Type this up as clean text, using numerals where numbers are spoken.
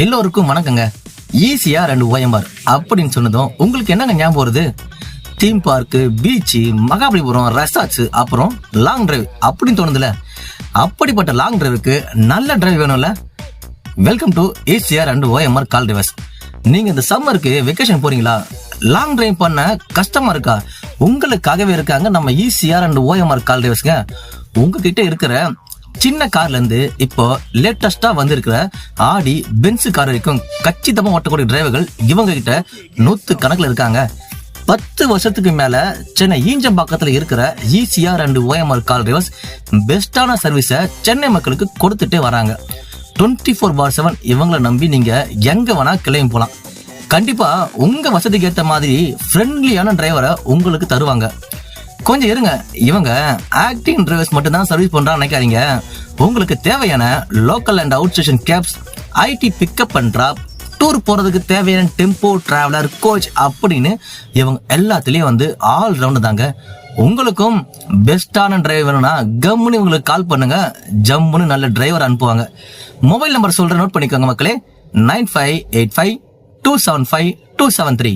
எல்லோருக்கும் வணக்கங்க. ஈஸியா 2 OMR அப்படின்னு சொன்னதும் உங்களுக்கு என்னங்க ஞாபகம் வருது? Theme park, beach, Mahabalipuram, resorts, அப்புறம் லாங் டிரைவ் அப்படின்னு தோணுதுல. அப்படிப்பட்ட லாங் டிரைவுக்கு நல்ல டிரைவ் வேணும்ல. வெல்கம் டு ஈஸியா 2 OMR கால் டிரைவர்ஸ். நீங்க இந்த சம்மருக்கு வெக்கேஷன் போறீங்களா? லாங் டிரைவ் பண்ண கஷ்டமா இருக்கா? உங்களுக்காகவே இருக்காங்க நம்ம ஈஸியா 2 OMR கால் டிரைவர்ஸ்ங்க. உங்ககிட்ட இருக்கிற சின்ன கார்ல இருந்து இப்போ லேட்டஸ்டா வந்திருக்கிற ஆடி, பென்ஸ் கார் வரைக்கும் கச்சிதமா ஓட்டக்கூடிய டிரைவர்கள் இவங்க கிட்ட 100 கணக்குல இருக்காங்க. 10 வருஷத்துக்கு மேல சென்னை ஈஞ்சம்பாக்கத்துல இருக்கிற ஈஸியா 2 OMR கால் டிரைவர்ஸ் பெஸ்டான சர்வீஸை சென்னை மக்களுக்கு கொடுத்துட்டே வராங்க. 24/7 இவங்களை நம்பி நீங்க எங்க வேணா கிளம்பி போலாம். கண்டிப்பா உங்க வசதிக்கு ஏத்த மாதிரி ஃப்ரெண்ட்லியான டிரைவரை உங்களுக்கு தருவாங்க. கொஞ்சம் இருங்க, இவங்க ஆக்டிங் டிரைவர்ஸ் மட்டும் தான் சர்வீஸ் பண்றான்னு நினைக்காதீங்க. உங்களுக்கு தேவையான local and outstation cabs, IT pickup and drop, tour போறதுக்கு தேவையான டெம்போ, டிராவலர், கோச் அப்படின்னு இவங்க எல்லாத்துலயும் ஆல் ரவுண்ட் தாங்க. உங்களுக்கும் பெஸ்டான டிரைவர் வேணும்னா கம்முன்னு உங்களுக்கு கால் பண்ணுங்க. ஜம்முன்னு நல்ல டிரைவர் அனுப்புவாங்க. மொபைல் நம்பர் சொல்ற, நோட் பண்ணிக்கோங்க மக்களே. 9585275273.